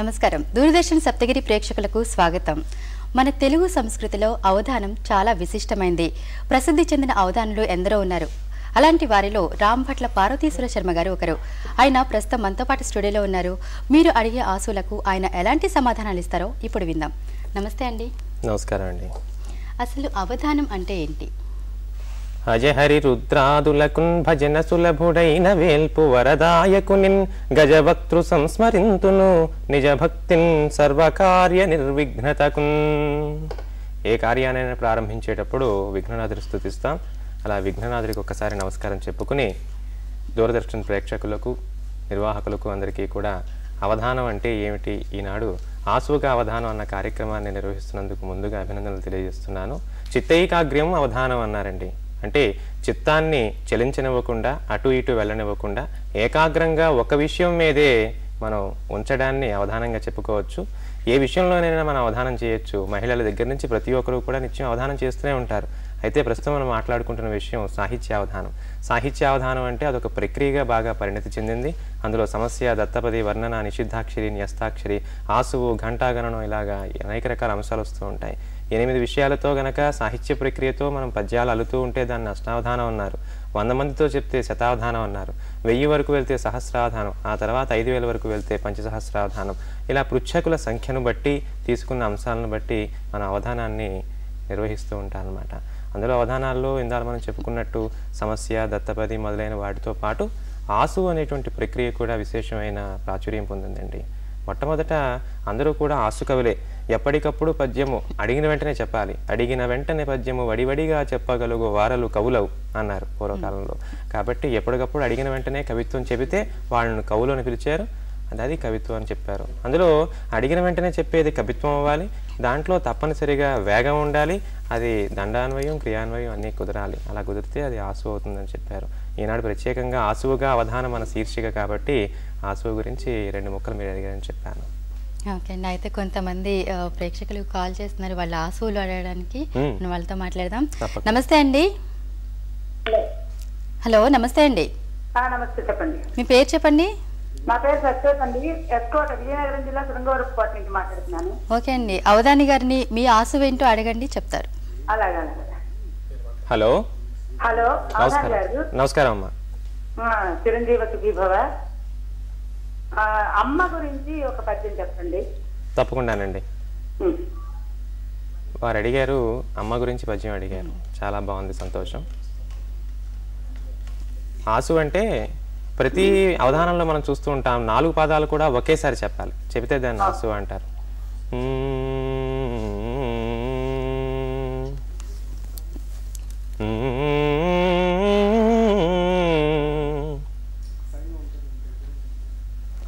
నమస్కారం. దూరదర్శన్ సప్తగిరి ప్రేక్షకులకు స్వాగతం. మన తెలుగు సంస్కృతిలో అవధానం చాలా విశిష్టమైంది. ప్రసిద్ధి చెందిన అవధానులు ఎందరో ఉన్నారు. అలాంటి వారిలో రాంభట్ల పార్వతీశ్వర శర్మ గారు ఒకరు. ఆయన ప్రస్తుతం మనతో పాటు స్టూడియోలో ఉన్నారు. మీరు అడిగే ఆశలకు ఆయన ఎలాంటి సమాధానాలు ఇస్తారో ఇప్పుడు విందాం. నమస్తే అండి. నమస్కారం అండి. అసలు అవధానం అంటే ఏంటి? అజహరి రుద్రాదులకున్ భజన సులభుడైన వేల్పు వరదాయకునిన్ గజభక్తృ సంస్మరింతును నిజ భక్తిన్ సర్వకార్య నిర్విఘ్నతకున్. ఏ కార్యానైనా ప్రారంభించేటప్పుడు విఘ్ననాథుడి స్తుతిస్తాం. అలా విఘ్ననాథుడికి ఒక్కసారి నమస్కారం చెప్పుకుని దూరదర్శన్ ప్రేక్షకులకు నిర్వాహకులకు అందరికీ కూడా అవధానం అంటే ఏమిటి, ఈనాడు ఆసువుగా అవధానం అన్న కార్యక్రమాన్ని నిర్వహిస్తున్నందుకు ముందుగా అభినందనలు తెలియజేస్తున్నాను. చిత్తైకాగ్ర్యం అవధానం అన్నారండి. అంటే చిత్తాన్ని చలించనివ్వకుండా అటు ఇటు వెళ్ళనివ్వకుండా ఏకాగ్రంగా ఒక విషయం మీదే మనం ఉంచడాన్ని అవధానంగా చెప్పుకోవచ్చు. ఏ విషయంలోనైనా మనం అవధానం చేయొచ్చు. మహిళల దగ్గర నుంచి ప్రతి ఒక్కరు కూడా నిత్యం అవధానం చేస్తూనే ఉంటారు. అయితే ప్రస్తుతం మనం మాట్లాడుకుంటున్న విషయం సాహిత్యావధానం. సాహిత్యావధానం అంటే అదొక ప్రక్రియగా బాగా పరిణతి చెందింది. అందులో సమస్య, దత్తపది, వర్ణన, నిషిద్ధాక్షరి, న్యస్తాక్షరి, ఆసువు, ఘంటాగణనం ఇలాగా అనేక రకాల అంశాలు వస్తూ ఉంటాయి. 8 విషయాలతో గనక సాహిత్య ప్రక్రియతో మనం పద్యాలు అల్లుతూ ఉంటే దాన్ని అష్టావధానం అన్నారు. 100 మందితో చెప్తే శతావధానం అన్నారు. 1000 వరకు వెళ్తే సహస్రావధానం, ఆ తర్వాత 5000 వరకు వెళ్తే పంచసహస్రావధానం. ఇలా పృచ్ఛకుల సంఖ్యను బట్టి తీసుకున్న అంశాలను బట్టి మన అవధానాన్ని నిర్వహిస్తూ ఉంటారనమాట. అందులో అవధానాల్లో ఇందాక మనం చెప్పుకున్నట్టు సమస్య, దత్తపది మొదలైన వాటితో పాటు ఆసు అనేటువంటి ప్రక్రియ కూడా విశేషమైన ప్రాచుర్యం పొందిందండి. మొట్టమొదట అందరూ కూడా ఆసు కవులే. ఎప్పటికప్పుడు పద్యము అడిగిన వెంటనే చెప్పాలి. అడిగిన వెంటనే పద్యము వడివడిగా చెప్పగలుగు వారలు కవులవు అన్నారు పూర్వకాలంలో. కాబట్టి ఎప్పటికప్పుడు అడిగిన వెంటనే కవిత్వం చెబితే వాళ్ళను కవులు అని పిలిచారు. అది కవిత్వం అని చెప్పారు. అందులో అడిగిన వెంటనే చెప్పేది కవిత్వం అవ్వాలి. దాంట్లో తప్పనిసరిగా వేగం ఉండాలి. అది దండాన్వయం, క్రియాన్వయం అన్నీ కుదరాలి. అలా కుదిరితే అది ఆసు అవుతుందని చెప్పారు. ఈనాడు ప్రత్యేకంగా ఆసువుగా అవధానం మన శీర్షిక కాబట్టి ఆసువు గురించి 2 ముక్కలు మీరు అడిగారని చెప్పాను. ఓకే అండి. అయితే కొంతమంది ప్రేక్షకులు కాల్ చేస్తున్నారు వాళ్ళ ఆసువులు అడగడానికి. వాళ్ళతో మాట్లాడదాం. నమస్తే అండి. హలో, నమస్తే అండి. నమస్తే, చెప్పండి. మీ పేరు చెప్పండి. నా పేరు సత్యవతి అండి. ఎస్కోట, విజయనగరం జిల్లా శృంగవరపుకోట నుంచి మాట్లాడుతున్నాను. ఓకే అండి. అవధాని గారిని మీ ఆసు ఏంటో అడగండి, చెప్తారు. అలాగా. హలో. హలో, అవధాని గారు. నమస్కారం అమ్మా. చిరంజీవి సుఖీభవ. అమ్మ గురించి ఒక పద్యం చెప్పండి. తప్పకుండానండి. వారు అడిగారు, అమ్మ గురించి పద్యం అడిగారు. చాలా బాగుంది, సంతోషం. ఆసు అంటే ప్రతి అవధానంలో మనం చూస్తూ ఉంటాం 4 పాదాలు కూడా ఒకేసారి చెప్పాలి. చెబితే దాన్ని ఆసు అంటారు.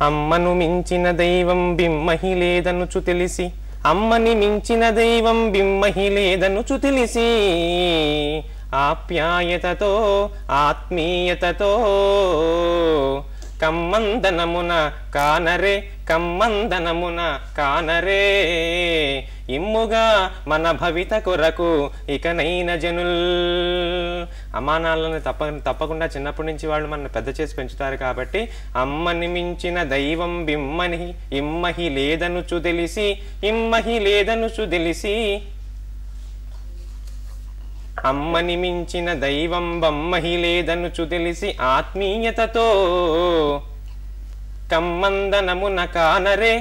అమ్మను మించిన దైవం బిమ్మహి లేదనుచు తెలిసి, అమ్మని మించిన దైవం బిమ్మహి లేదనుచు తెలిసి, ఆప్యాయతతో ఆత్మీయతతో కమ్మందనమున కానరే, కమ్మందనమున కానరే, ఇమ్ముగా మన భవిత కొరకు ఇకనైన జనుల్. అమ్మానాలను తప్పకుండా చిన్నప్పటి నుంచి వాళ్ళు మన పెద్ద చేసి పెంచుతారు కాబట్టి అమ్మని మించిన దైవం బిమ్మని ఇమ్మహి లేదనుచు తెలిసి, ఇమ్మహి లేదనుచు తెలిసి, అమ్మని మించిన దైవం బమ్మహి లేదనుచు తెలిసి, ఆత్మీయతతో కమ్మందనమున కానరే,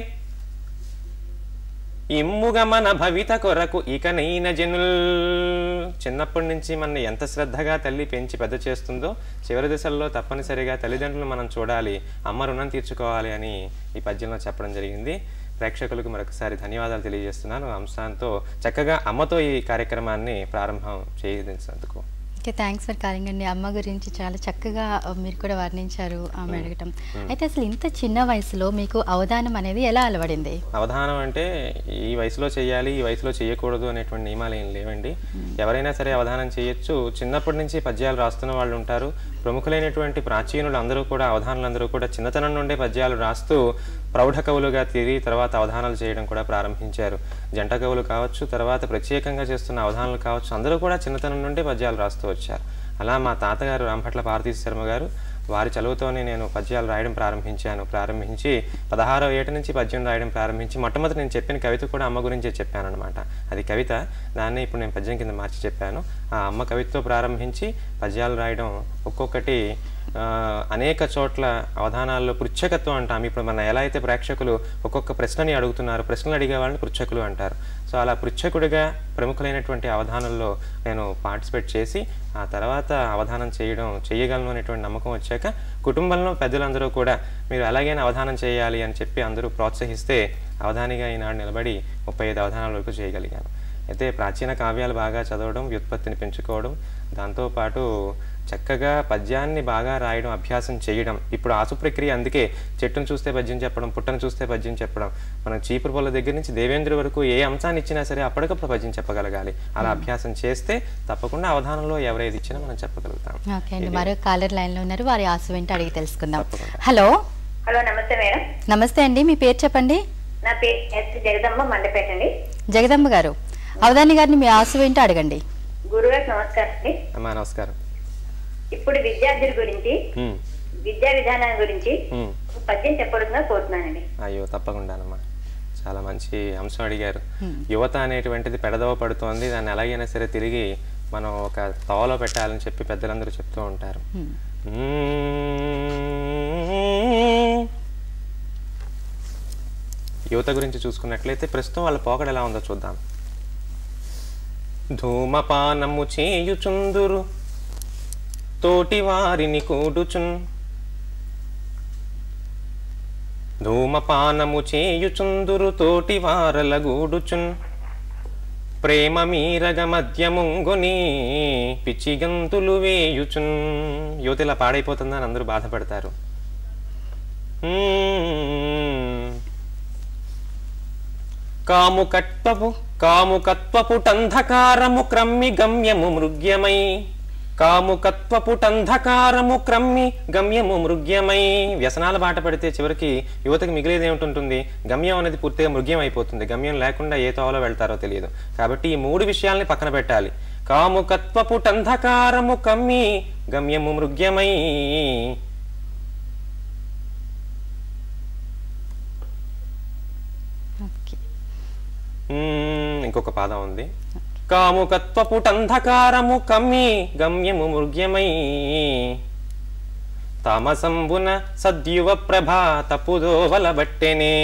ఇమ్ముగ మన భవిత కొరకు ఇకనైన జనుల్. చిన్నప్పటి నుంచి మన ఎంత శ్రద్ధగా తల్లి పెంచి పెద్ద చేస్తుందో చివరి దశల్లో తప్పనిసరిగా తల్లిదండ్రులు మనం చూడాలి, అమ్మ రుణం తీర్చుకోవాలి అని ఈ పద్యంలో చెప్పడం జరిగింది. ప్రేక్షకులకు మరొకసారి ధన్యవాదాలు తెలియజేస్తున్నాను. అంశాంతో చక్కగా అమ్మతో ఈ కార్యక్రమాన్ని ప్రారంభం చేయించినందుకు. ఓకే, థ్యాంక్స్ ఫర్ కాలింగ్ అండి. అమ్మ గురించి చాలా చక్కగా మీరు కూడా వర్ణించారు ఆమె అడగటం. అయితే అసలు ఇంత చిన్న వయసులో మీకు అవధానం అనేది ఎలా అలవడింది? అవధానం అంటే ఈ వయసులో చేయాలి, ఈ వయసులో చేయకూడదు అనేటువంటి నియమాలు ఏం లేవండి. ఎవరైనా సరే అవధానం చేయొచ్చు. చిన్నప్పటి నుంచి పద్యాలు రాస్తున్న వాళ్ళు ఉంటారు. ప్రముఖులైనటువంటి ప్రాచీనులు అందరూ కూడా, అవధానులందరూ కూడా చిన్నతనం నుండే పద్యాలు రాస్తూ ప్రౌఢ కవులుగా తిరిగి తర్వాత అవధానాలు చేయడం కూడా ప్రారంభించారు. జంట కవులు కావచ్చు, తర్వాత ప్రత్యేకంగా చేస్తున్న అవధానాలు కావచ్చు, అందరూ కూడా చిన్నతనం నుండే పద్యాలు రాస్తూ వచ్చారు. అలా మా తాతగారు రాంభట్ల పార్వతీశ్వర శర్మ గారు వారి చదువుతోనే నేను పద్యాలు రాయడం ప్రారంభించి 16వ ఏట నుంచి పద్యం రాయడం ప్రారంభించి మొట్టమొదటి నేను చెప్పిన కవిత కూడా అమ్మ గురించే చెప్పాను అనమాట. అది కవిత, దాన్ని ఇప్పుడు నేను పద్యం కింద మార్చి చెప్పాను. ఆ అమ్మ కవితతో ప్రారంభించి పద్యాలు రాయడం ఒక్కొక్కటి అనేక చోట్ల అవధానాల్లో పృచ్ఛకత్వం అంటాం. ఇప్పుడు మన ఎలా అయితే ప్రేక్షకులు ఒక్కొక్క ప్రశ్నని అడుగుతున్నారు, ప్రశ్నలు అడిగే వాళ్ళని పృచ్ఛకులు అంటారు. సో అలా పృచ్ఛకుడిగా ప్రముఖులైనటువంటి అవధానంలో నేను పార్టిసిపేట్ చేసి ఆ తర్వాత అవధానం చేయగలను అనేటువంటి నమ్మకం వచ్చాక కుటుంబంలో పెద్దలందరూ కూడా మీరు ఎలాగైనా అవధానం చేయాలి అని చెప్పి అందరూ ప్రోత్సహిస్తే అవధానిగా ఈనాడు నిలబడి 35 అవధానాల వరకు చేయగలిగాను. అయితే ప్రాచీన కావ్యాలు బాగా చదవడం, వ్యుత్పత్తిని పెంచుకోవడం, దాంతోపాటు చక్కగా పద్యాన్ని బాగా రాయడం, అభ్యాసం చేయడం. ఇప్పుడు ఆసు ప్రక్రియ, అందుకే చెట్టును చూస్తే పద్యం చెప్పడం, పుట్టను చూస్తే పద్యం చెప్పడం. మనం చీపురు పొల దగ్గర నుంచి దేవేంద్ర వరకు ఏ అంశాన్ని ఇచ్చినా సరే అప్పటికప్పుడు పద్యం చెప్పగలగాలి. అలా అభ్యాసం చేస్తే తప్పకుండా అవధానంలో ఎవరైతే ఇచ్చినా మనం చెప్పగలుగుతాం. ఓకే అండి, మరో కాలర్ లైన్ లో ఉన్నారు, వారి ఆసు వెంట అడిగి తెలుసుకుందాం. హలో. హలో, నమస్తే మేడం. నమస్తే అండి, మీ పేరు చెప్పండి. నా పేరు జగదమ్మ, మండపేట అండి. జగదమ్మ గారు, అవధాని గారిని మీ ఆసు వెంట అడగండి. గురుగారు నమస్కారం అండి. అమ్మా నమస్కారం. ఇప్పుడు విద్యార్థుల గురించి, విద్యా విధానం గురించి పద్యం చెప్పడంగా కోరుతున్నానండి. అయ్యో తప్పకుండానమ్మా, చాలా మంచి అంశం అడిగారు. యువత అనేటువంటిది పెడదవ పడుతోంది, దాన్ని ఎలాగైనా సరే తిరిగి మనం ఒక తోవలో పెట్టాలని చెప్పి పెద్దలందరూ చెప్తూ ఉంటారు. యువత గురించి చూసుకున్నట్లయితే ప్రస్తుతం వాళ్ళ పోకడ ఎలా ఉందో చూద్దాం. ధూమపానము చేయుచుందురు తోటి వారిని కూడుచున్, ధూమపానము చేయుచుందురు తోటి వారల గూడుచున్, ప్రేమ మీరగ మధ్యముంగుని పిచ్చిగంతులు వేయుచున్. యువత ఇలా పాడైపోతుందని అందరూ బాధపడతారు. కాముకత్వపుటంధకారము క్రమ్మి గమ్యము మృగ్యమై, కాముకత్వపుటంధకారము క్రమ్మి గమ్యము మృగ్యమై. వ్యసనాల బాట పడితే చివరికి యువతకి మిగిలేది ఏమిటి? గమ్యం అనేది పూర్తిగా మృగ్యం అయిపోతుంది. గమ్యం లేకుండా ఏ తోవలో వెళ్తారో తెలియదు. కాబట్టి ఈ 3 విషయాల్ని పక్కన పెట్టాలి. కాముకత్వపుటంధకారము కమ్మి గమ్యము మృగ్యమై, ఇంకొక పాదం ఉంది. కాముకత్వపుటంధకారము కమ్మి గమ్యము మృగ్యమై, తామసంబున సద్యువ ప్రభా తప్పుదోవల బట్టెనే.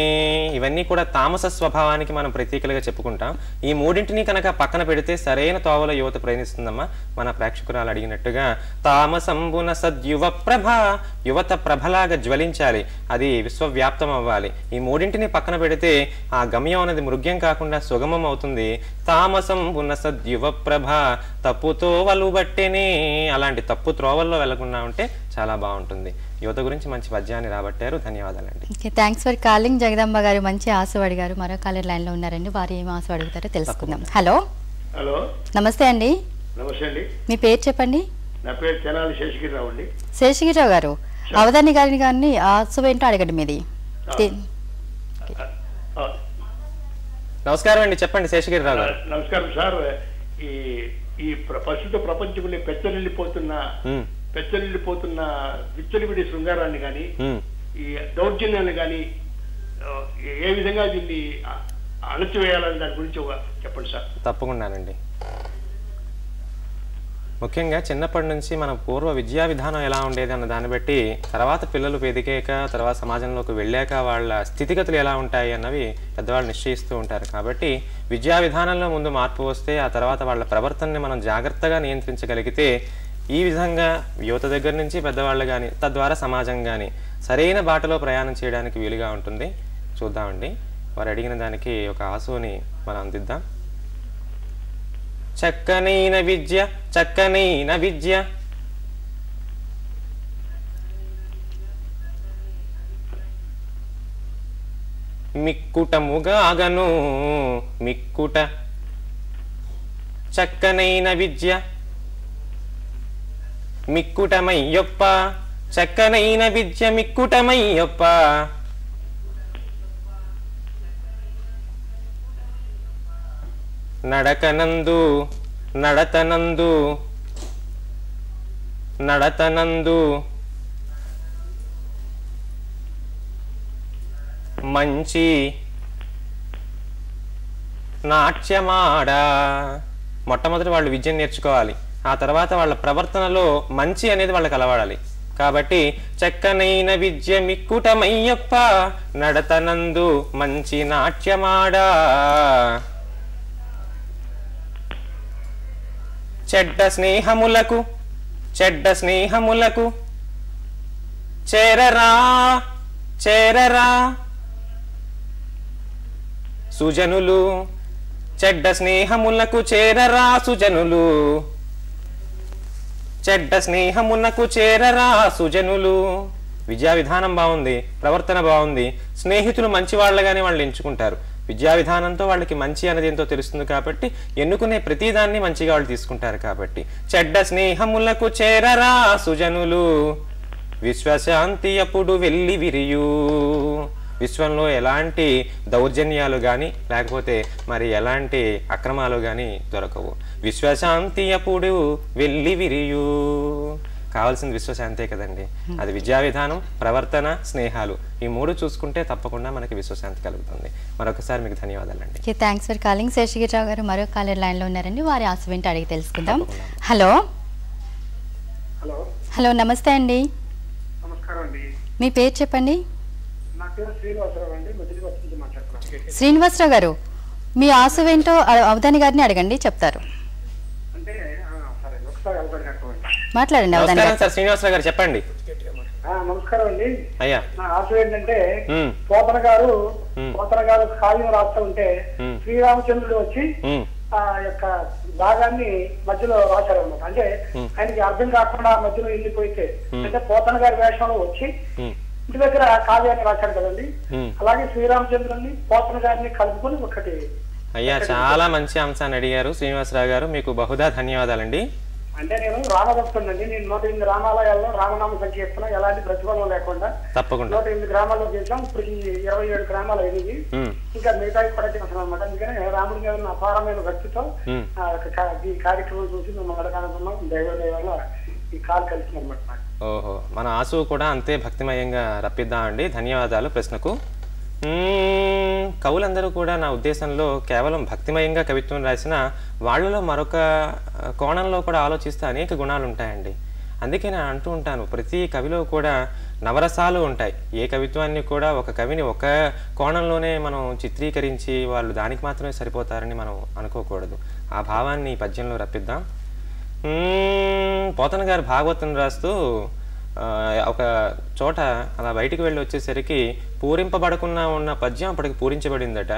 ఇవన్నీ కూడా తామస స్వభావానికి మనం ప్రతీకలుగా చెప్పుకుంటాం. ఈ 3ంటిని కనుక పక్కన పెడితే సరైన తోవలో యువత ప్రయాణిస్తుందమ్మా. మన ప్రేక్షకురాలు అడిగినట్టుగా తామసంబున సద్యువ ప్రభ, యువత ప్రభలాగా జ్వలించాలి, అది విశ్వవ్యాప్తం అవ్వాలి. ఈ 3ంటిని పక్కన పెడితే ఆ గమ్యం అనేది మృగ్యం కాకుండా సుగమం అవుతుంది. తామసంబున సద్యువ ప్రభ తప్పుతోవలు బట్టెనే. అలాంటి తప్పు త్రోవల్లో వెళ్లకుండా ఉంటే చాలా బాగుంటుంది. యువత గురించి మంచి పద్యాన్ని రాబట్టారు. ధన్యవాదాలండి. థ్యాంక్స్ ఫర్ కాలింగ్ జగదంబ గారు. మంచి ఆసు అడిగారు. మరో కాలర్ లైన్ లో ఉన్నారండి, వారు ఏం ఆసు అడుగుతారో తెలుసుకుందాం. హలో. హలో, నమస్తే అండి. నమస్తే అండి. మీ పేరు చెప్పండి. నా పేరు తెనాలి శేషగిరిరావు అండి. శేషగిరిరావు గారు, అవధాని గారిని ఆసు ఏంటో అడగండి మీది. నమస్కారం అండి, చెప్పండి శేషగిరిరావు గారు. నమస్కారం సార్. ఈ ప్రస్తుత ప్రపంచంలో పెచ్చలిల్లిపోతున్న విచ్చలివిడి శృంగారాన్ని కానీ, ఈ దౌర్జన్యాన్ని కానీ ఏ విధంగా దీన్ని అణచివేయాలని దాని గురించి చెప్పండి సార్. తప్పకుండానండి. ముఖ్యంగా చిన్నప్పటి నుంచి మన పూర్వ విద్యా విధానం ఎలా ఉండేది అన్న దాన్ని బట్టి తర్వాత పిల్లలు ఎదిగాక, తర్వాత సమాజంలోకి వెళ్ళాక వాళ్ళ స్థితిగతులు ఎలా ఉంటాయి అన్నవి పెద్దవాళ్ళు నిశ్చయిస్తూ ఉంటారు. కాబట్టి విద్యా విధానంలో ముందు మార్పు వస్తే ఆ తర్వాత వాళ్ళ ప్రవర్తనని మనం జాగ్రత్తగా నియంత్రించగలిగితే ఈ విధంగా యువత దగ్గర నుంచి పెద్దవాళ్ళు కానీ, తద్వారా సమాజం కానీ సరైన బాటలో ప్రయాణం చేయడానికి వీలుగా ఉంటుంది. చూద్దామండి, వారు అడిగిన దానికి ఒక ఆసుని మనం అందిద్దాం. చక్కనైన విద్య, చక్కనైన విద్య, మిక్కుటముగాగను మిక్కుట. చక్కనైన విద్య మిక్కుటమయ్యొప్ప, చక్కనైన విద్య మిక్కుటమయ్యొప్ప. నడకనందు నడతనందు నడతనందు మంచి నాట్యమాడ. మొట్టమొదటి వాళ్ళు విద్యను నేర్చుకోవాలి, ఆ తర్వాత వాళ్ళ ప్రవర్తనలో మంచి అనేది వాళ్ళకి అలవాడాలి. కాబట్టి చక్కనైన విద్య మిక్కుటమయ్యప్ప నడతనందు మంచి నాట్యమాడా. చెడ్డ స్నేహములకు చేరరా సుజనులు. చెడ్డ స్నేహములకు చేరరా సుజనులు, చెడ్డ స్నేహమునకు చేరరా సుజనులు. విద్యా విధానం బాగుంది, ప్రవర్తన బాగుంది, స్నేహితులు మంచి వాళ్ళగానే వాళ్ళు ఎంచుకుంటారు. విద్యా విధానంతో వాళ్ళకి మంచి అనేది ఏంటో తెలుస్తుంది కాబట్టి ఎన్నుకునే ప్రతిదాన్ని మంచిగా వాళ్ళు తీసుకుంటారు. కాబట్టి చెడ్డ స్నేహములకు చేరరా సుజనులు, విశ్వశాంతి అప్పుడు వెళ్ళి విరియు. విశ్వంలో ఎలాంటి దౌర్జన్యాలు కానీ లేకపోతే మరి ఎలాంటి అక్రమాలు కానీ దొరకవు. విశ్వశాంతి అప్పుడు వెళ్ళి విరియు. కావాల్సింది విశ్వశాంతే కదండి. అది విద్యా విధానం, ప్రవర్తన, స్నేహాలు, ఈ మూడు చూసుకుంటే తప్పకుండా మనకి విశ్వశాంతి కలుగుతుంది. మరొకసారి మీకు ధన్యవాదాలండి. Thanks for calling. శేషగిరిరావు గారు మరో కాలర్ లైన్ లో ఉన్నారండి, వారి ఆశ వెంట అడిగి తెలుసుకుందాం. హలో హలో హలో నమస్తే అండి, నమస్కారం అండి. మీ పేరు చెప్పండి. నా పేరు శ్రీనివాసరావు అండి, మధ్యవర్తి నుంచి మాట్లాడుతున్నాను. శ్రీనివాసరావు గారు, మీ ఆశ ఏంటో అవధాని గారిని అడగండి, చెప్తారు. అంటే సరే ఒకసారి మాట్లాడండి అవధాని గారు. సార్ శ్రీనివాసరావు గారు చెప్పండి. నమస్కారం అండి. అయ్యా, నా ఆశ ఏంటంటే పోతన గారు కావ్యం రాస్తూ ఉంటే శ్రీరామచంద్రుడు వచ్చి ఆ యొక్క భాగాన్ని మధ్యలో రాశారు అనమాట. అంటే ఆయనకి అర్థం కాకుండా మధ్యలో వెళ్ళిపోయితే అంటే పోతన గారి వేషంలో వచ్చి ఇంటి దగ్గర కావ్యాన్ని రాశాడు కదండి. అలాగే శ్రీరామచంద్రుని పోతన గారిని కలుపుకొని ఒకటి. అయ్యా, చాలా మంచి అంశాన్ని అడిగారు శ్రీనివాసరావు గారు, మీకు బహుదా ధన్యవాదాలండి. అంటే నేను రామభక్తుడండి. నేను 108 రామాలయాల్లో రామనామ సంకీర్తన ఎలాంటి ప్రతిఫలం లేకుండా తప్పకుండా 108 గ్రామాల్లో చేసాం. ఇప్పుడు 27 గ్రామాలు అయినవి, ఇంకా మిగతా కూడా చేస్తాం అనమాట. అందుకని రాముడి మీద ఉన్న అపారమైన భక్తితో ఈ కార్యక్రమం చూసి మేము అడగాలనుకున్నాం. దైవ ఈ కాల్ కలిసింది అనమాట. ఓహో, మన ఆశు కూడా అంతే భక్తిమయంగా రప్పిద్దామండి. ధన్యవాదాలు ప్రశ్నకు. కవులందరూ కూడా నా ఉద్దేశంలో కేవలం భక్తిమయంగా కవిత్వం రాసిన వాళ్ళలో మరొక కోణంలో కూడా ఆలోచిస్తే అనేక గుణాలు ఉంటాయండి. అందుకే నేను అంటూ ఉంటాను, ప్రతి కవిలో కూడా నవరసాలు ఉంటాయి. ఏ కవిత్వాన్ని కూడా ఒక కవిని ఒక కోణంలోనే మనం చిత్రీకరించి వాళ్ళు దానికి మాత్రమే సరిపోతారని మనం అనుకోకూడదు. ఆ భావాన్ని ఈ పద్యంలో రప్పిద్దాం. పోతన గారు భాగవతం రాస్తూ ఒక చోట అలా బయటికి వెళ్ళి వచ్చేసరికి పూరింపబడకుండా ఉన్న పద్యం అప్పటికి పూరించబడిందట.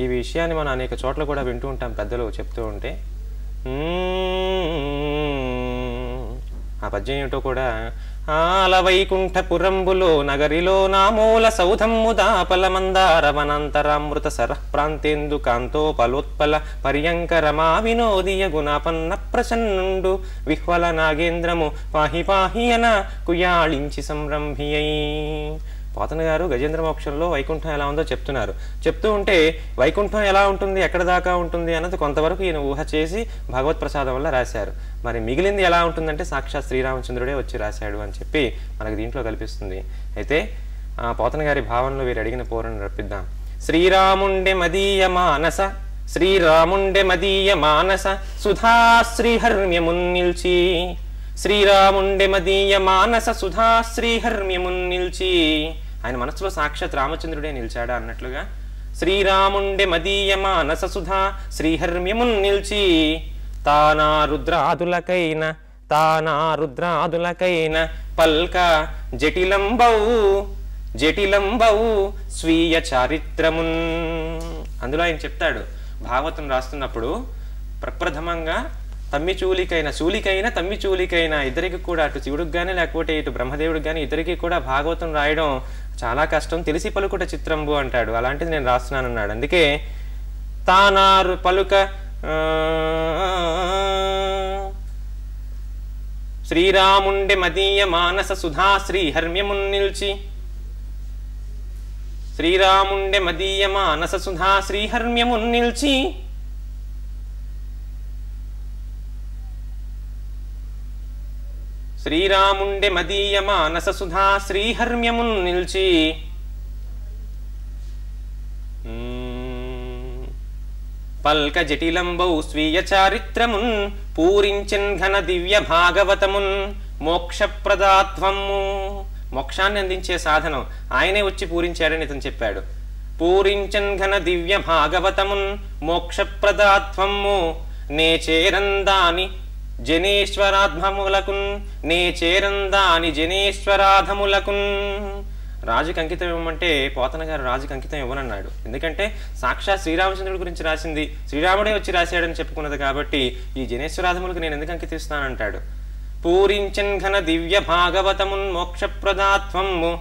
ఈ విషయాన్ని మనం అనేక చోట్ల కూడా వింటూ ఉంటాం, పెద్దలు చెప్తూ ఉంటే. ఆ పద్యం ఏమిటో కూడా, ఆలవైకుంఠపురంబులో నగరిలో నామూల సౌధమ్ము దాపల మందారవనంతరామృత సరః ప్రాంతేందు కాంతోపలోత్పల పర్యంకరమా వినోదియ గుణాపన్న ప్రసన్నుండు విహ్వల నాగేంద్రము పాహి పాహి అన కుయాళించి సంరంభియై. పోతన గారు గజేంద్ర మోక్షంలో వైకుంఠం ఎలా ఉందో చెప్తున్నారు. చెప్తూ ఉంటే వైకుంఠం ఎలా ఉంటుంది, ఎక్కడ దాకా ఉంటుంది అన్నది కొంతవరకు ఈయన ఊహ చేసి భగవత్ ప్రసాదం వల్ల రాశారు. మరి మిగిలింది ఎలా ఉంటుందంటే సాక్షాత్ శ్రీరామచంద్రుడే వచ్చి రాశాడు అని చెప్పి మనకు దీంట్లో కల్పిస్తుంది. అయితే పోతన గారి భావనలో వీరు అడిగిన పోరను రప్పిద్దాం. శ్రీరాముండె మదీయ మానస, శ్రీరాముండె మదీయ మానస సుధాశ్రీహర్మ్యమున్నిల్చి, శ్రీరాముండె మదీయ మానస సుధాశ్రీహర్మ్యమున్నిల్చి. ఆయన మనసులో సాక్షాత్ రామచంద్రుడే నిలిచాడా అన్నట్లుగా శ్రీరాముండె మదీయ మానస సుధా శ్రీహర్మ్యమున్నిల్చి, తానా రుద్రాదులకైన పల్క జటిలంబౌ స్వీయ చారిత్రమున్. అందులో ఆయన చెప్తాడు, భాగవతం రాస్తున్నప్పుడు ప్రప్రథమంగా శూలికైన తమ్మి చూలికైన ఇద్దరికి కూడా, అటు శివుడికి కానీ లేకపోతే ఇటు బ్రహ్మదేవుడికి కానీ ఇద్దరికి కూడా భాగవతం రాయడం చాలా కష్టం, తెలిసి పలుకుట చిత్రంబు అంటాడు. అలాంటిది నేను రాస్తున్నాను అన్నాడు. అందుకే తానారు పలుక శ్రీరాముండె మదీయ మానస సుధా శ్రీహర్మ్యమున్నిల్చి, శ్రీరాముండె మదీయ మానస సుధా శ్రీహర్మ్యమున్నిల్చి, శ్రీరాముండె మదీయ మానస సుధా శ్రీహర్మ్యమున్నిల్చి, పల్క జటిలంబౌ స్వీయ చారిత్రమున్ పూరించన్ ఘన దివ్య భాగవతమున్ మోక్షప్రదాత్వము. మోక్షాన్ని అందించే సాధనం ఆయనే వచ్చి పూరించాడని ఇతను చెప్పాడు. పూరించన్ ఘన దివ్య భాగవతమున్ మోక్షప్రదాత్వము నే చేరందాని జనేశ్వరాధములకున్ నే చేరందాని జనేశ్వరాధములకున్. రాజుకి అంకితం ఇవ్వమంటే పోతన గారు రాజుకి అంకితం ఇవ్వనన్నాడు. ఎందుకంటే సాక్షాత్ శ్రీరామచంద్రుడి గురించి రాసింది శ్రీరాముడే వచ్చి రాశాడని చెప్పుకున్నది కాబట్టి ఈ జనేశ్వరాధములకు నేను ఎందుకు అంకితం ఇస్తానంటాడు. పూరించన్ ఘన దివ్య భాగవతమున్ మోక్షప్రదాత్వము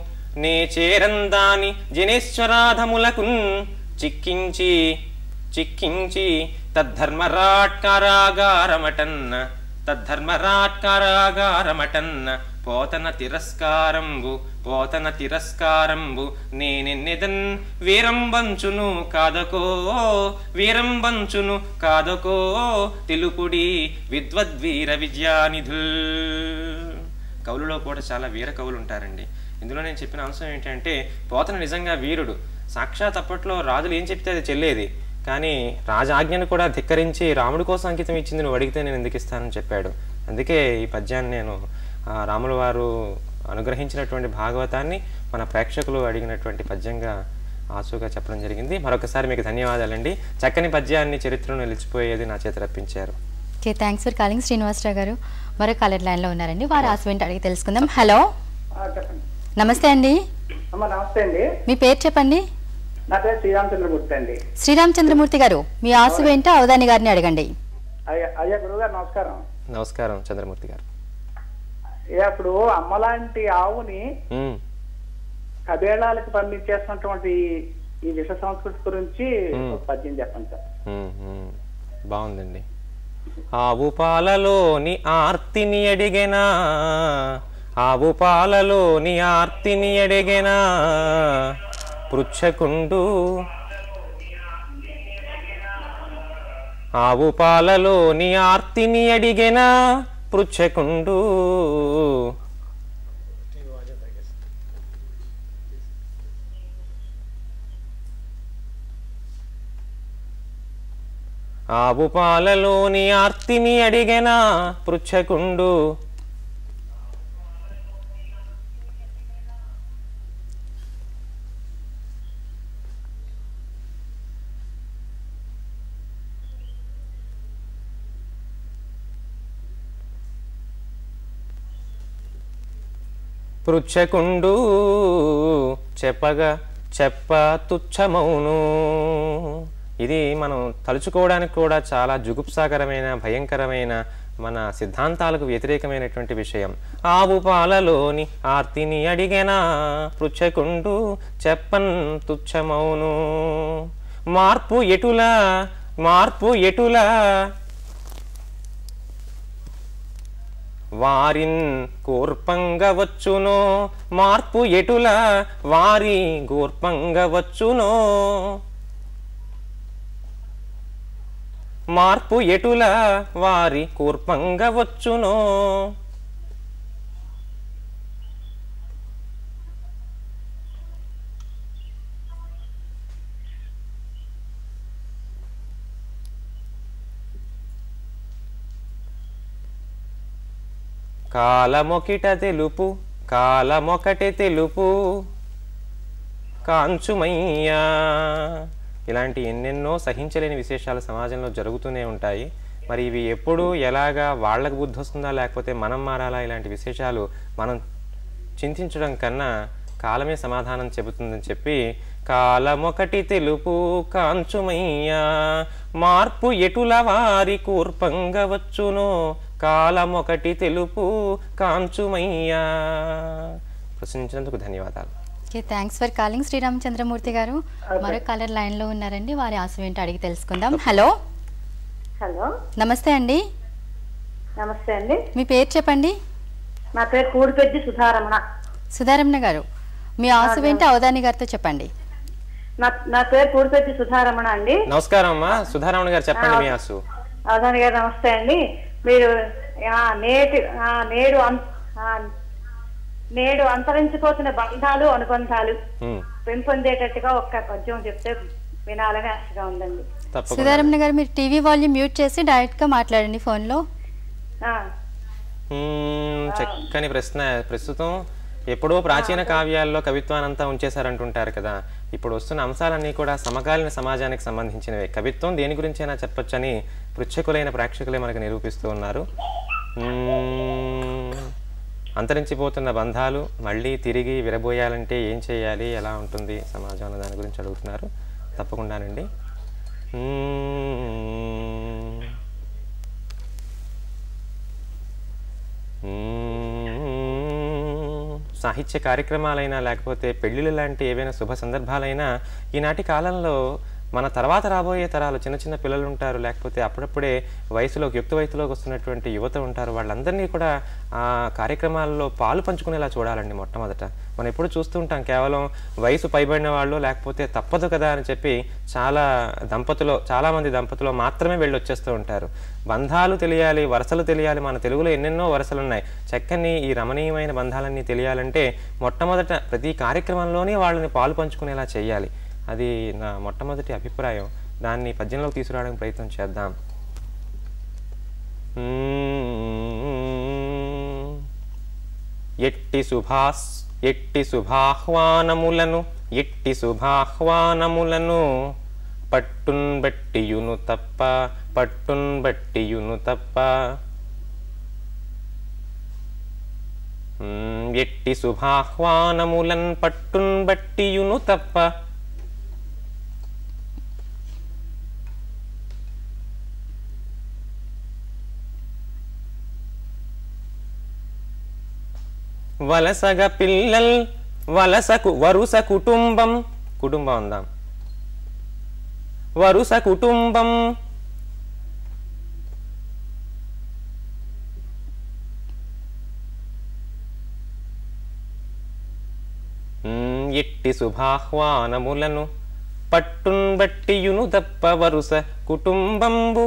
నే చేరందాని జనేశ్వరాధములకున్ చిక్కించి చిక్కించి తద్ధర్మరాట్కారాగారమటన్న తద్ధర్మరాట్కారాగారమటన్న పోతన తిరస్కారంబు నేనెన్నెదన్ వీరంబంచును కాదకో తెలుపుడి విద్వద్వీర విద్యానిధుల్. కవులలో కూడా చాలా వీర కవులు ఉంటారండి. ఇందులో నేను చెప్పిన అంశం ఏంటంటే పోతన నిజంగా వీరుడు. సాక్షాత్ అప్పట్లో రాజులు ఏం చెప్తే అది చెల్లేది. కానీ రాజాజ్ఞను కూడా ధిక్కరించి రాముడి కోసం అంకితం ఇచ్చింది నువ్వు అడిగితే నేను ఎందుకు ఇస్తానని చెప్పాడు. అందుకే ఈ పద్యాన్ని నేను రాముల వారు అనుగ్రహించినటువంటి భాగవతాన్ని మన ప్రేక్షకులు అడిగినటువంటి పద్యంగా ఆసుగా చెప్పడం జరిగింది. మరొకసారి మీకు ధన్యవాదాలండి. చక్కని పద్యాన్ని చరిత్రను నిలిచిపోయేది నా చేత రప్పించారు. Okay, thanks for calling. Srinivasarao గారు మరో కాలర్ లైన్లో ఉన్నారండి. వారు ఆసు ఏంటి అడిగి తెలుసుకుందాం. హలో, నమస్తే అండి. నమస్తే అండి. మీ పేరు చెప్పండి. నా పేరు శ్రీరామచంద్రమూర్తి అండి. శ్రీరామచంద్రమూర్తి గారు, మీ ఆసు ఏంటో అవధాని గారిని అడగండి. అయ్యా గురువు గారు నమస్కారం. నమస్కారం చంద్రమూర్తి గారు. ఇప్పుడు అమ్మలాంటి ఆవుని కబేళాలకు పంపించేస్తున్నటువంటి ఈ విష సంస్కృతి గురించి పద్యం చెప్పండి సార్. బాగుందండి. ఆవు పాలలోని ఆర్తిని అడిగెనా, ఆవు పాలలోని ఆర్తిని అడిగెనా పృచ్ఛకుండు, ఆవు పాలలోని ఆర్తిని అడిగెనా పృచ్ఛకుండు. ఆవు పాలలోని ఆర్తిని అడిగెనా పృచ్ఛకుండు. పృచ్ఛకుండు చెప్ప తుచ్చమౌను. ఇది మనం తలుచుకోవడానికి కూడా చాలా జుగుప్సాకరమైన భయంకరమైన మన సిద్ధాంతాలకు వ్యతిరేకమైనటువంటి విషయం. ఆవు పాలలోని ఆర్తిని అడిగెనా పృచ్ఛకుండు చెప్పన్ తుచ్చమౌను. మార్పు ఎటులా వారిన్ గూర్పంగవచ్చునో, మార్పు ఎటులా వారి గూర్పంగవచ్చునో, మార్పు ఎటులా వారి కూర్పంగవచ్చునో. కాలమొకటి తెలుపు కాంచుమయ్యా. ఇలాంటి ఎన్నెన్నో సహించలేని విశేషాలు సమాజంలో జరుగుతూనే ఉంటాయి. మరి ఇవి ఎప్పుడు ఎలాగా వాళ్ళకు బుద్ధి వస్తుందా లేకపోతే మనం మారాలా, ఇలాంటి విశేషాలు మనం చింతించడం కన్నా కాలమే సమాధానం చెబుతుందని చెప్పి కాలమొకటి తెలుపు కాంచుమయ్యా, మార్పు ఎటుల వారి కూర్పంగవచ్చునో, కాలమొకటి తెలుపు కాంచుమయ్యా. ప్రశ్నించినందుకు ధన్యవాదాలు. థ్యాంక్స్ ఫర్ కాలింగ్ శ్రీరామచంద్రమూర్తి గారు. మరో కాలర్ లైన్ లో ఉన్నారండి. వారి ఆశ ఏంటో అడిగి తెలుసుకుందాం. హలో, హలో, నమస్తే అండి. నమస్తే అండి. మీ పేరు చెప్పండి. నా పేరు కూడిపెద్ది సుధారమణ. సుధారమణ గారు, మీ ఆశ ఏంటో అవధాని గారితో చెప్పండి. నా పేరు కూడిపెద్ది సుధారమణ అండి. నమస్కారం అమ్మా. సుధారమణ గారు చెప్పండి మీ ఆశ. అవధాని గారు నమస్తే అండి. మీరు నేడు అంతరించిపోతున్న బంధాలు అనుబంధాలు పెంపొందేటట్టుగా ఒక్క పద్యం చెప్తే వినాలని ఆశగా ఉందండి. సుధారమణ గారు మీరు టీవీ వాల్యూమ్ మ్యూట్ చేసి డైరెక్ట్ గా మాట్లాడండి ఫోన్ లో. చక్కని ప్రశ్న. ప్రస్తుతం ఎప్పుడో ప్రాచీన కావ్యాల్లో కవిత్వానంతా ఉంచేశారంటుంటారు కదా, ఇప్పుడు వస్తున్న అంశాలన్నీ కూడా సమకాలీన సమాజానికి సంబంధించినవే. కవిత్వం దేని గురించైనా చెప్పొచ్చని పృచ్ఛకులైన ప్రేక్షకులే మనకు నిరూపిస్తూ ఉన్నారు. అంతరించిపోతున్న బంధాలు మళ్ళీ తిరిగి విరబోయాలంటే ఏం చేయాలి, ఎలా ఉంటుంది సమాజం అన్న దాని గురించి అడుగుతున్నారు. తప్పకుండానండి. సాహిత్య కార్యక్రమాలైనా లేకపోతే పెళ్ళిళ్ళు లాంటి ఏవైనా శుభ సందర్భాలైనా ఈనాటి కాలంలో మన తర్వాత రాబోయే తరాలు చిన్న చిన్న పిల్లలు ఉంటారు, లేకపోతే అప్పుడప్పుడే వయసులోకి యుక్త వయసులోకి వస్తున్నటువంటి యువత ఉంటారు. వాళ్ళందరినీ కూడా ఆ కార్యక్రమాల్లో పాలు పంచుకునేలా చూడాలండి. మొట్టమొదట మనం ఎప్పుడు చూస్తూ ఉంటాం, కేవలం వయసు పైబడిన వాళ్ళు లేకపోతే తప్పదు కదా అని చెప్పి చాలామంది దంపతులు మాత్రమే వెళ్ళి వచ్చేస్తూ ఉంటారు. బంధాలు తెలియాలి, వరసలు తెలియాలి. మన తెలుగులో ఎన్నెన్నో వరసలు ఉన్నాయి. చక్కని ఈ రమణీయమైన బంధాలన్నీ తెలియాలంటే మొట్టమొదట ప్రతి కార్యక్రమంలోనే వాళ్ళని పాలు పంచుకునేలా చేయాలి. అది నా మొట్టమొదటి అభిప్రాయం. దాన్ని పద్యంలోకి తీసుకురావడానికి ప్రయత్నం చేద్దాం. ఎట్టి శుభాహ్వానములను పట్టున్ బట్టియును తప్ప ఎట్టి శుభాహ్వానములన్ పట్టున్ బట్టియును తప్ప వలసగ పిల్లల్ వరుస కుటుంబం అందాం. వరుస కుటుంబం ఎట్టి శుభాహ్వానములను పట్టున్ బట్టియును తప్ప వరుస కుటుంబంబు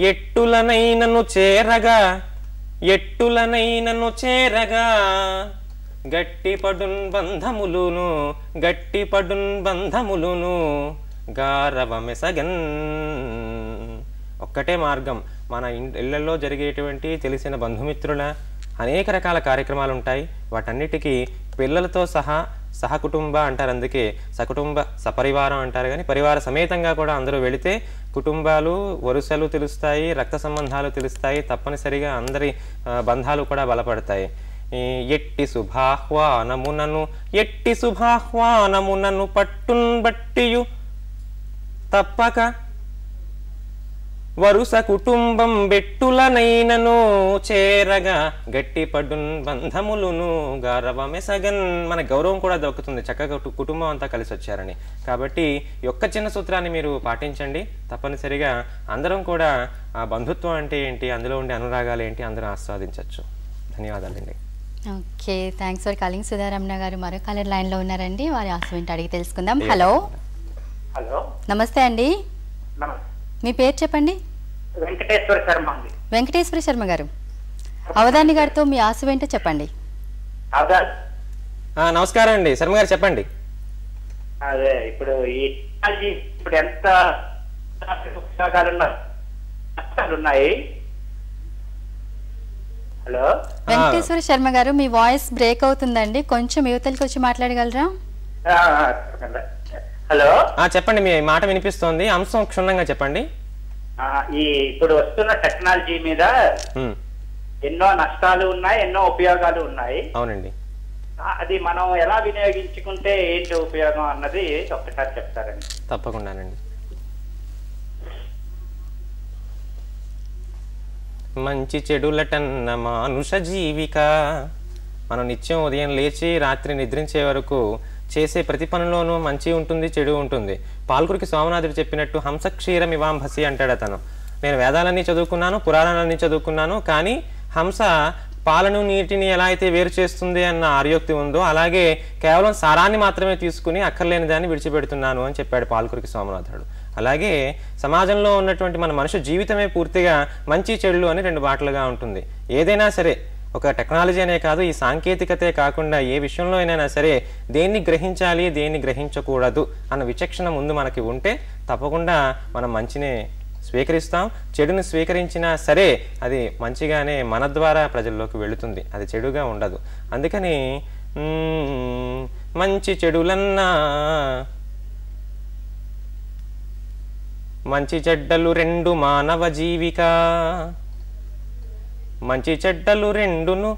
ఎట్టులనైనను చేరగా గట్టిపడున్ బంధములును గారవమెసగన్. ఒక్కటే మార్గం. మన ఇళ్లలో జరిగేటువంటి తెలిసిన బంధుమిత్రుల అనేక రకాల కార్యక్రమాలు ఉంటాయి. వాటన్నిటికీ పిల్లలతో సహకుటుంబ అంటారు. అందుకే సకుటుంబ సపరివారం అంటారు. కానీ పరివార సమేతంగా కూడా అందరూ వెళితే కుటుంబాలు వరుసలు తెలుస్తాయి, రక్త సంబంధాలు తెలుస్తాయి, తప్పనిసరిగా అందరి బంధాలు కూడా బలపడతాయి. ఎట్టి శుభాహ్వానమునను పట్టున్ బట్టియు తప్పక వరుస కుటుంబం బెట్టులనైనను చేరగా గట్టిపడున్ బంధములును గారవమెసగన్. మన గౌరవం కూడా దక్కుతుంది, చక్కగా కుటుంబం అంతా కలిసి వచ్చారని. కాబట్టి ఒక్క చిన్న సూత్రాన్ని మీరు పాటించండి. తప్పనిసరిగా అందరం కూడా ఆ బంధుత్వం అంటే ఏంటి, అందులో ఉండే అనురాగాలు ఏంటి అందరూ ఆస్వాదించవచ్చు. ధన్యవాదాలండి. Okay, thanks for calling. Sudharamana గారు మరో కాలర్ లైన్ లో ఉన్నారండి, వారి ఆశ అడిగి తెలుసుకుందాం. హలో నమస్తే అండి, మీ పేరు చెప్పండి. వెంకటేశ్వర శర్మ గారు, అవధాని గారితో మీ ఆశ ఏంటో చెప్పండి. నమస్కారం అండి శర్మ గారు, చెప్పండి. అదే ఇప్పుడు ఎంత ఉన్నాయి? హలో వెంకటేశ్వర శర్మ గారు, మీ వాయిస్ బ్రేక్ అవుతుందండి, కొంచెం యువతలకి వచ్చి మాట్లాడగలరా? హలో చెప్పండి, మీ మాట వినిపిస్తోంది, అంశం క్షుణ్ణంగా చెప్పండి. ఇప్పుడు వస్తున్న టెక్నాలజీ మీద ఎన్నో నష్టాలు ఉన్నాయి, ఎన్నో ఉపయోగాలు ఉన్నాయి. అవునండి. అది మనం ఎలా వినియోగించుకుంటే ఏంటి ఉపయోగం అన్నది ఒక్కసారి చెప్తారండి. తప్పకుండానండి. మంచి చెడులటన్న మానుష జీవిక. మనం నిత్యం ఉదయం లేచి రాత్రి నిద్రించే వరకు చేసే ప్రతి పనిలోనూ మంచి ఉంటుంది, చెడు ఉంటుంది. పాల్కురికి సోమనాథుడు చెప్పినట్టు హంసక్షీరం ఇవాంభసి అంటాడు అతను. నేను వేదాలన్నీ చదువుకున్నాను, పురాణాలన్నీ చదువుకున్నాను, కానీ హంస పాలను నీటిని ఎలా అయితే వేరు చేస్తుంది అన్న ఆర్యోక్తి ఉందో అలాగే కేవలం సారాన్ని మాత్రమే తీసుకుని అక్కర్లేని దాన్ని విడిచిపెడుతున్నాను అని చెప్పాడు పాల్కురికి సోమనాథుడు. అలాగే సమాజంలో ఉన్నటువంటి మన మనుషు జీవితమే పూర్తిగా మంచి చెడులు అని రెండు బాటలుగా ఉంటుంది. ఏదైనా సరే ఒక టెక్నాలజీ అనే కాదు, ఈ సాంకేతికతే కాకుండా ఏ విషయంలో అయినా సరే దేన్ని గ్రహించాలి, దేన్ని గ్రహించకూడదు అన్న విచక్షణ ముందు మనకి ఉంటే తప్పకుండా మనం మంచినే స్వీకరిస్తాం. చెడుని స్వీకరించినా సరే అది మంచిగానే మన ద్వారా ప్రజల్లోకి వెళుతుంది, అది చెడుగా ఉండదు. అందుకని మంచి చెడులన్నా మంచి చెడ్డలు రెండు మానవ జీవిక, మంచి చెడ్డలు రెండును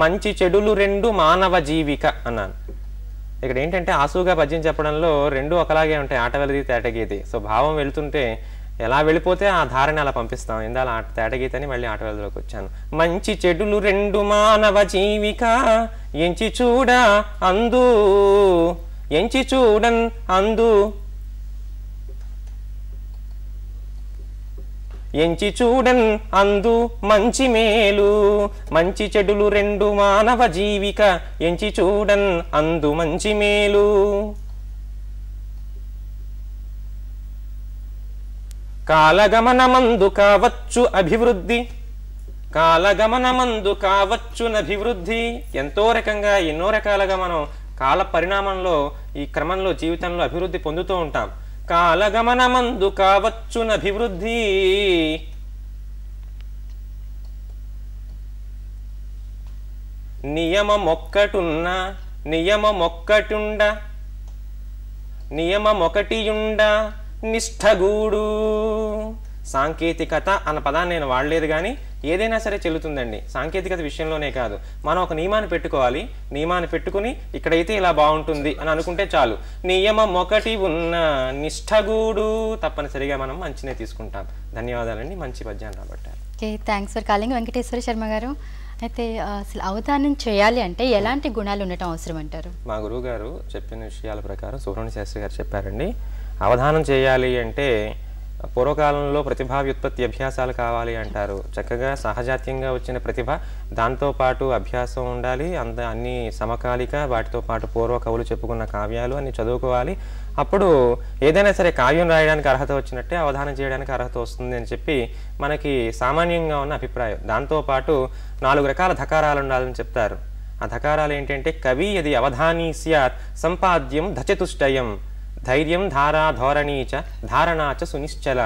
మంచి చెడులు రెండు మానవ జీవిక అన్నాను. ఇక్కడ ఏంటంటే ఆసుగా పద్యం చెప్పడంలో రెండు ఒకలాగే ఉంటాయి, ఆట వెలది తేటగీతి. సో భావం వెళుతుంటే ఎలా వెళ్ళిపోతే ఆ ధారణ అలా పంపిస్తాం. ఇందాల తేటగీత అని మళ్ళీ ఆట వెలదిలోకి వచ్చాను. మంచి చెడులు రెండు మానవ జీవిక, ఎంచి చూడ అందు ఎంచి చూడన్ అందు ఎంచి చూడన్ అందు మంచి మేలు, మంచి చెడులు రెండు మానవ జీవిక, ఎంచి చూడన్ అందు మంచి మేలు. కాలగమనమందు కావచ్చు అభివృద్ధి, కాలగమనమందు కావచ్చునభివృద్ధి. ఎంతో రకంగా ఎన్నో రకాలుగా మనం కాల పరిణామంలో ఈ క్రమంలో జీవితంలో అభివృద్ధి పొందుతూ ఉంటాం. కాలగమనమందు కావచ్చునభివృద్ధి, నియమమొక్కటుండ నియమమొకటియుండ నిష్ఠగూడు. సాంకేతికత అన్న పదాన్ని నేను వాడలేదు, కానీ ఏదైనా సరే చెల్లుతుందండి. సాంకేతికత విషయంలోనే కాదు, మనం ఒక నియమాన్ని పెట్టుకోవాలి. నియమాన్ని పెట్టుకుని ఇక్కడైతే ఇలా బాగుంటుంది అని అనుకుంటే చాలు. నియమం ఒకటి ఉన్న నిష్ఠగూడు, తప్పనిసరిగా మనం మంచినే తీసుకుంటాం. ధన్యవాదాలండి, మంచి పద్యాన్ని రాబట్టారు. Okay, thanks for calling Venkateswara Sharma గారు. అయితే అసలు అవధానం చేయాలి అంటే ఎలాంటి గుణాలు ఉండటం అవసరం అంటారు? మా గురువు గారు చెప్పిన విషయాల ప్రకారం సుబ్రహ్మణ్య శాస్త్రి గారు చెప్పారండి. అవధానం చేయాలి అంటే పూర్వకాలంలో ప్రతిభా వ్యుత్పత్తి అభ్యాసాలు కావాలి అంటారు. చక్కగా సహజాత్యంగా వచ్చిన ప్రతిభ, దాంతోపాటు అభ్యాసం ఉండాలి. అన్ని సమకాలిక, వాటితో పాటు పూర్వ కవులు చెప్పుకున్న కావ్యాలు అన్ని చదువుకోవాలి. అప్పుడు ఏదైనా సరే కావ్యం రాయడానికి అర్హత వచ్చినట్టే అవధానం చేయడానికి అర్హత వస్తుంది అని చెప్పి మనకి సామాన్యంగా ఉన్న అభిప్రాయం. దాంతోపాటు 4 రకాల ధకారాలు ఉండాలని చెప్తారు. ఆ ధకారాలు ఏంటంటే కవి యది అవధానీ స్యాత్ సంపాద్యం ధచతుష్టయం, ధైర్యం ధారా ధోరణీచ ధారణాచ సునిశ్చల.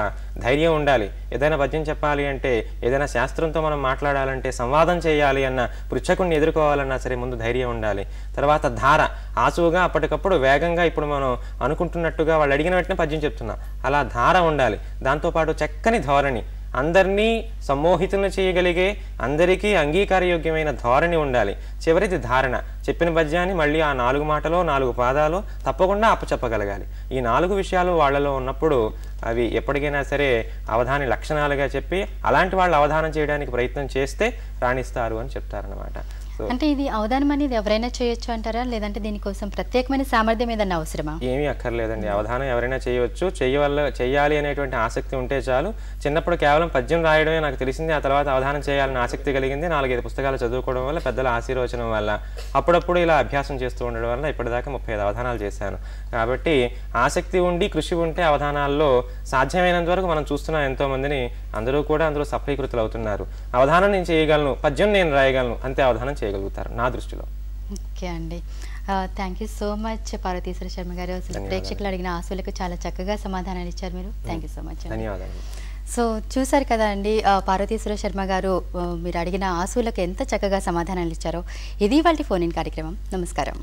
ధైర్యం ఉండాలి. ఏదైనా పద్యం చెప్పాలి అంటే, ఏదైనా శాస్త్రంతో మనం మాట్లాడాలంటే, సంవాదం చేయాలి అన్న, పృచ్ఛకుణ్ణి ఎదుర్కోవాలన్నా సరే ముందు ధైర్యం ఉండాలి. తర్వాత ధార, ఆసువుగా అప్పటికప్పుడు వేగంగా ఇప్పుడు మనం అనుకుంటున్నట్టుగా వాళ్ళు అడిగిన వెంటనే పద్యం చెప్తున్నాం, అలా ధార ఉండాలి. దాంతోపాటు చక్కని ధోరణి, అందరినీ సమ్మోహితులను చేయగలిగే, అందరికీ అంగీకారయోగ్యమైన ధోరణి ఉండాలి. చివరిది ధారణ, చెప్పిన పద్యాన్ని మళ్ళీ ఆ 4 మాటలో 4 పాదాలు తప్పకుండా అప్పచెప్పగలగాలి. ఈ 4 విషయాలు వాళ్ళలో ఉన్నప్పుడు అవి ఎప్పటికైనా సరే అవధాని లక్షణాలుగా చెప్పి అలాంటి వాళ్ళు అవధానం చేయడానికి ప్రయత్నం చేస్తే రాణిస్తారు అని చెప్తారన్నమాట. అంటే ఇది అవధానం అనేది ఎవరైనా చేయొచ్చు అంటారా, లేదంటే దీనికోసం ప్రత్యేకమైన సామర్థ్యం ఏదన్నా అవసరమా? ఏమీ అక్కర్లేదండి. అవధానం ఎవరైనా చేయవచ్చు. చేయాలి అనేటువంటి ఆసక్తి ఉంటే చాలు. చిన్నప్పుడు కేవలం పద్యం రాయడమే నాకు తెలిసింది. ఆ తర్వాత అవధానం చేయాలని ఆసక్తి కలిగింది. 4-5 పుస్తకాలు చదువుకోవడం వల్ల, పెద్దల ఆశీర్వచనం వల్ల, అప్పుడప్పుడు ఇలా అభ్యాసం చేస్తూ ఉండడం వల్ల ఇప్పటిదాకా 35 అవధానాలు చేశాను. కాబట్టి ఆసక్తి ఉండి కృషి ఉంటే అవధానాల్లో సాధ్యమైనంత వరకు మనం చూస్తున్నాం ఎంతో మందిని. అందరూ కూడా అందులో సఫలీకృతులు అవుతున్నారు. అవధానం నేను చేయగలను, పద్యం నేను రాయగలను, అంతే అవధానం చేయగలుగుతారు నా దృష్టిలో. ఓకే అండి, thank you so much Parvatishwara Sharma గారు. అసలు ప్రేక్షకులు అడిగిన ఆశలకు చాలా చక్కగా సమాధానాలు ఇచ్చారు మీరు. Thank you so much. ధన్యవాదాలు. సో చూసారు కదా అండి, పార్వతీశ్వర శర్మ గారు మీరు అడిగిన ఆశలకు ఎంత చక్కగా సమాధానాలు ఇచ్చారో. ఇది వాళ్ళ ఫోన్ ఇన్ కార్యక్రమం. నమస్కారం.